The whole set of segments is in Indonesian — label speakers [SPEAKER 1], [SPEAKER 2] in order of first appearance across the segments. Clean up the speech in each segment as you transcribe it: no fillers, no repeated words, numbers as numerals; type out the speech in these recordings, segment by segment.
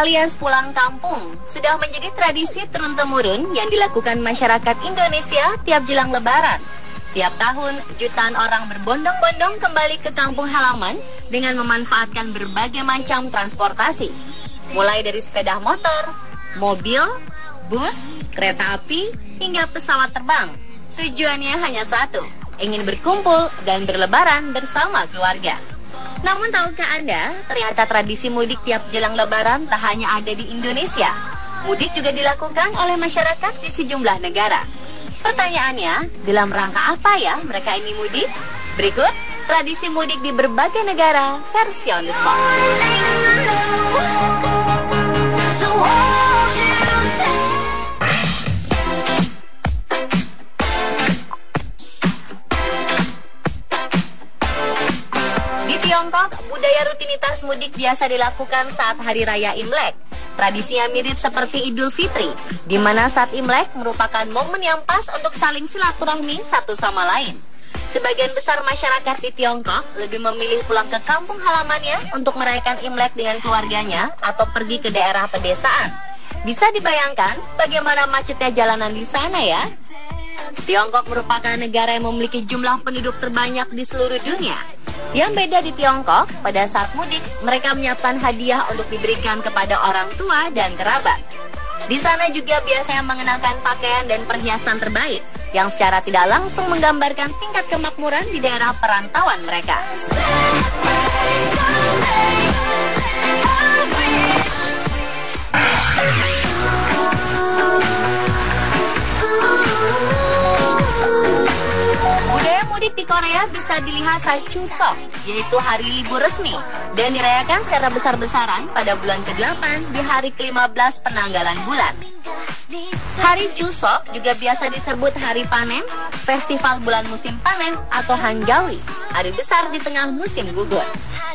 [SPEAKER 1] alias pulang kampung sudah menjadi tradisi turun-temurun yang dilakukan masyarakat Indonesia tiap jelang Lebaran. Tiap tahun, jutaan orang berbondong-bondong kembali ke kampung halaman dengan memanfaatkan berbagai macam transportasi. Mulai dari sepeda motor, mobil, bus, kereta api, hingga pesawat terbang. Tujuannya hanya satu, ingin berkumpul dan berlebaran bersama keluarga. Namun tahukah Anda, ternyata tradisi mudik tiap jelang Lebaran tak hanya ada di Indonesia. Mudik juga dilakukan oleh masyarakat di sejumlah negara. Pertanyaannya, dalam rangka apa ya mereka ini mudik? Berikut tradisi mudik di berbagai negara versi on the spot. Tiongkok, budaya rutinitas mudik biasa dilakukan saat Hari Raya Imlek. Tradisinya mirip seperti Idul Fitri, di mana saat Imlek merupakan momen yang pas untuk saling silaturahmi satu sama lain. Sebagian besar masyarakat di Tiongkok lebih memilih pulang ke kampung halamannya untuk merayakan Imlek dengan keluarganya atau pergi ke daerah pedesaan. Bisa dibayangkan bagaimana macetnya jalanan di sana ya? Tiongkok merupakan negara yang memiliki jumlah penduduk terbanyak di seluruh dunia. Yang beda di Tiongkok, pada saat mudik, mereka menyiapkan hadiah untuk diberikan kepada orang tua dan kerabat. Di sana juga biasanya mengenakan pakaian dan perhiasan terbaik, yang secara tidak langsung menggambarkan tingkat kemakmuran di daerah perantauan mereka. Mudik di Korea bisa dilihat saat Chuseok, yaitu hari libur resmi, dan dirayakan secara besar-besaran pada bulan ke-8 di hari ke-15 penanggalan bulan. Hari Chuseok juga biasa disebut hari panen, festival bulan musim panen, atau Hangawi, hari besar di tengah musim gugur.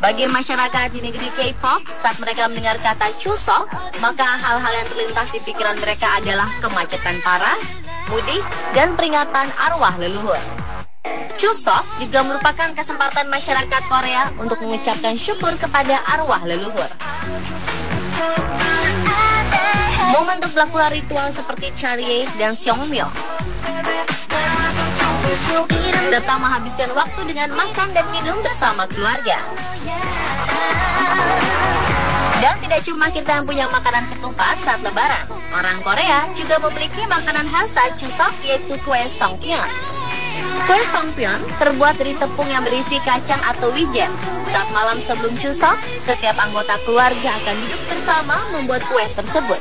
[SPEAKER 1] Bagi masyarakat di negeri K-pop, saat mereka mendengar kata Chuseok, maka hal-hal yang terlintas di pikiran mereka adalah kemacetan parah, mudik, dan peringatan arwah leluhur. Chuseok juga merupakan kesempatan masyarakat Korea untuk mengucapkan syukur kepada arwah leluhur. Momen untuk melakukan ritual seperti Charye dan Seongmyo, serta menghabiskan waktu dengan makan dan minum bersama keluarga. Dan tidak cuma kita yang punya makanan ketupat saat Lebaran, orang Korea juga memiliki makanan khas saat Chuseok, yaitu kue Songpyeon. Kue Songpyeon terbuat dari tepung yang berisi kacang atau wijen. Saat malam sebelum Chuseok, setiap anggota keluarga akan duduk bersama membuat kue tersebut.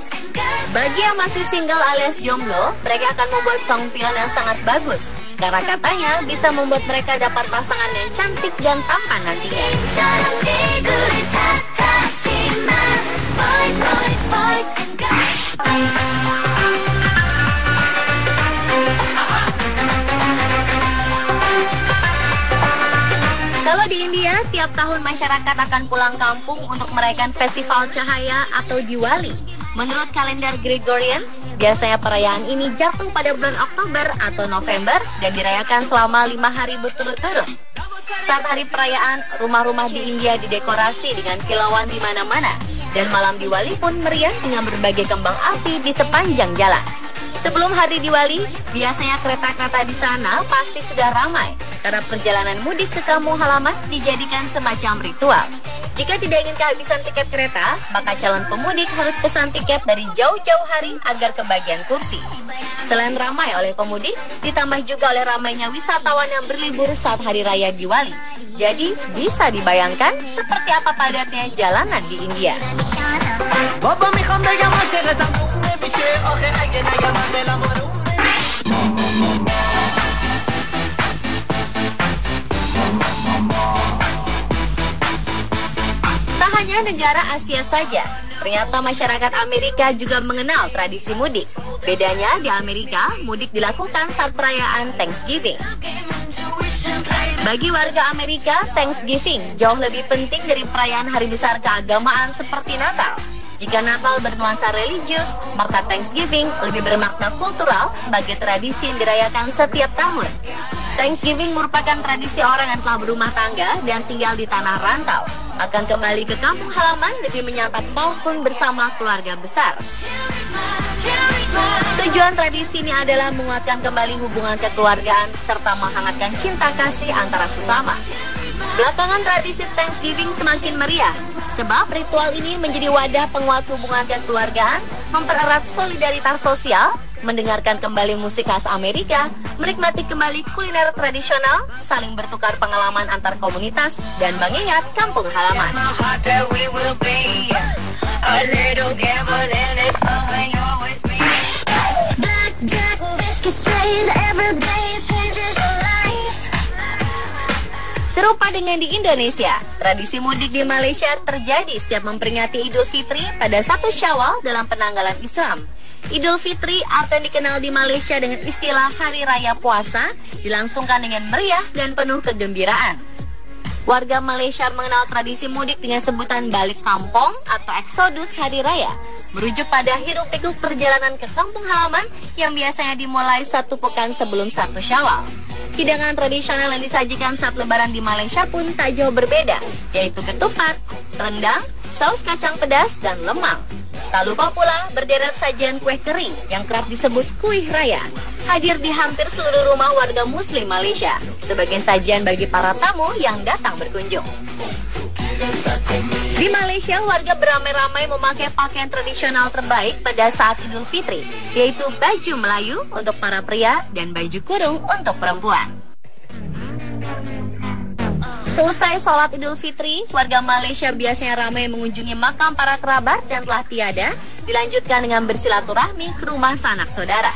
[SPEAKER 1] Bagi yang masih single alias jomblo, mereka akan membuat Songpyeon yang sangat bagus, karena katanya bisa membuat mereka dapat pasangan yang cantik dan tampan nantinya. Kalau di India, tiap tahun masyarakat akan pulang kampung untuk merayakan festival cahaya atau Diwali. Menurut kalender Gregorian, biasanya perayaan ini jatuh pada bulan Oktober atau November dan dirayakan selama 5 hari berturut-turut. Saat hari perayaan, rumah-rumah di India didekorasi dengan kilauan di mana-mana, dan malam Diwali pun meriah dengan berbagai kembang api di sepanjang jalan. Sebelum hari Diwali, biasanya kereta-kereta di sana pasti sudah ramai, karena perjalanan mudik ke kampung halaman dijadikan semacam ritual. Jika tidak ingin kehabisan tiket kereta, maka calon pemudik harus pesan tiket dari jauh-jauh hari agar kebagian kursi. Selain ramai oleh pemudik, ditambah juga oleh ramainya wisatawan yang berlibur saat hari raya Diwali. Jadi, bisa dibayangkan seperti apa padatnya jalanan di India. Tak hanya negara Asia saja, ternyata masyarakat Amerika juga mengenal tradisi mudik. Bedanya di Amerika, mudik dilakukan saat perayaan Thanksgiving. Bagi warga Amerika, Thanksgiving jauh lebih penting dari perayaan hari besar keagamaan seperti Natal. Jika Natal bernuansa religius, maka Thanksgiving lebih bermakna kultural sebagai tradisi yang dirayakan setiap tahun. Thanksgiving merupakan tradisi orang yang telah berumah tangga dan tinggal di tanah rantau akan kembali ke kampung halaman demi menyantap maupun bersama keluarga besar. Tujuan tradisi ini adalah menguatkan kembali hubungan kekeluargaan serta menghangatkan cinta kasih antara sesama. Belakangan tradisi Thanksgiving semakin meriah, sebab ritual ini menjadi wadah penguat hubungan kekeluargaan, mempererat solidaritas sosial, mendengarkan kembali musik khas Amerika, menikmati kembali kuliner tradisional, saling bertukar pengalaman antar komunitas, dan mengingat kampung halaman. Serupa dengan di Indonesia, tradisi mudik di Malaysia terjadi setiap memperingati Idul Fitri pada 1 Syawal dalam penanggalan Islam. Idul Fitri atau dikenal di Malaysia dengan istilah Hari Raya Puasa dilangsungkan dengan meriah dan penuh kegembiraan. Warga Malaysia mengenal tradisi mudik dengan sebutan balik kampung atau eksodus Hari Raya, merujuk pada hiruk-pikuk perjalanan ke kampung halaman yang biasanya dimulai 1 pekan sebelum 1 Syawal. Hidangan tradisional yang disajikan saat lebaran di Malaysia pun tak jauh berbeda, yaitu ketupat, rendang, saus kacang pedas, dan lemang. Tak lupa pula berderet sajian kue kering yang kerap disebut kuih raya, hadir di hampir seluruh rumah warga muslim Malaysia sebagai sajian bagi para tamu yang datang berkunjung. Di Malaysia, warga beramai-ramai memakai pakaian tradisional terbaik pada saat Idul Fitri, yaitu baju Melayu untuk para pria dan baju kurung untuk perempuan. Selesai sholat Idul Fitri, warga Malaysia biasanya ramai mengunjungi makam para kerabat yang telah tiada, dilanjutkan dengan bersilaturahmi ke rumah sanak saudara.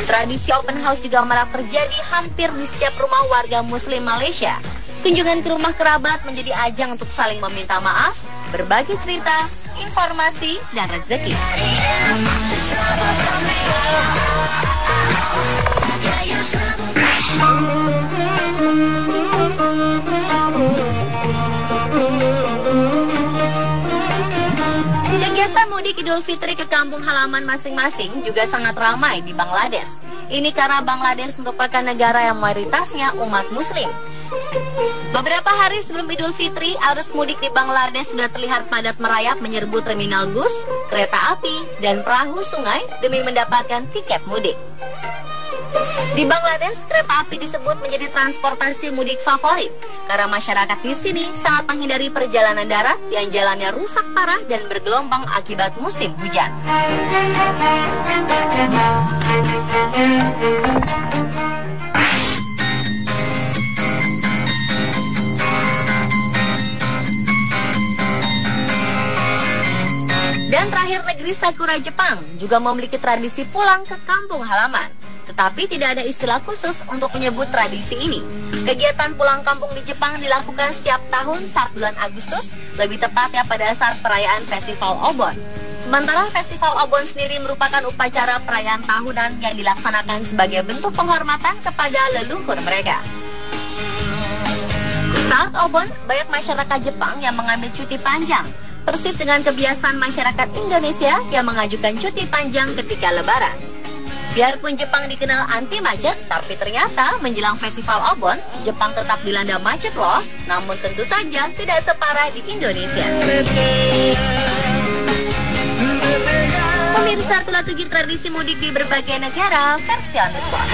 [SPEAKER 1] Tradisi open house juga marak terjadi hampir di setiap rumah warga muslim Malaysia. Kunjungan ke rumah kerabat menjadi ajang untuk saling meminta maaf, berbagi cerita, informasi, dan rezeki. Kegiatan mudik Idul Fitri ke kampung halaman masing-masing juga sangat ramai di Bangladesh. Ini karena Bangladesh merupakan negara yang mayoritasnya umat muslim. Beberapa hari sebelum Idul Fitri, arus mudik di Bangladesh sudah terlihat padat merayap menyerbu terminal bus, kereta api, dan perahu sungai demi mendapatkan tiket mudik. Di Bangladesh, kereta api disebut menjadi transportasi mudik favorit karena masyarakat di sini sangat menghindari perjalanan darat yang jalannya rusak parah dan bergelombang akibat musim hujan. Dan terakhir, negeri Sakura Jepang juga memiliki tradisi pulang ke kampung halaman. Tetapi tidak ada istilah khusus untuk menyebut tradisi ini. Kegiatan pulang kampung di Jepang dilakukan setiap tahun saat bulan Agustus, lebih tepatnya pada saat perayaan Festival Obon. Sementara Festival Obon sendiri merupakan upacara perayaan tahunan yang dilaksanakan sebagai bentuk penghormatan kepada leluhur mereka. Saat Obon, banyak masyarakat Jepang yang mengambil cuti panjang, persis dengan kebiasaan masyarakat Indonesia yang mengajukan cuti panjang ketika lebaran. Biarpun Jepang dikenal anti macet, tapi ternyata menjelang Festival Obon, Jepang tetap dilanda macet loh. Namun tentu saja tidak separah di Indonesia. Pemirsa, itulah tujuh tradisi mudik di berbagai negara versi on the spot.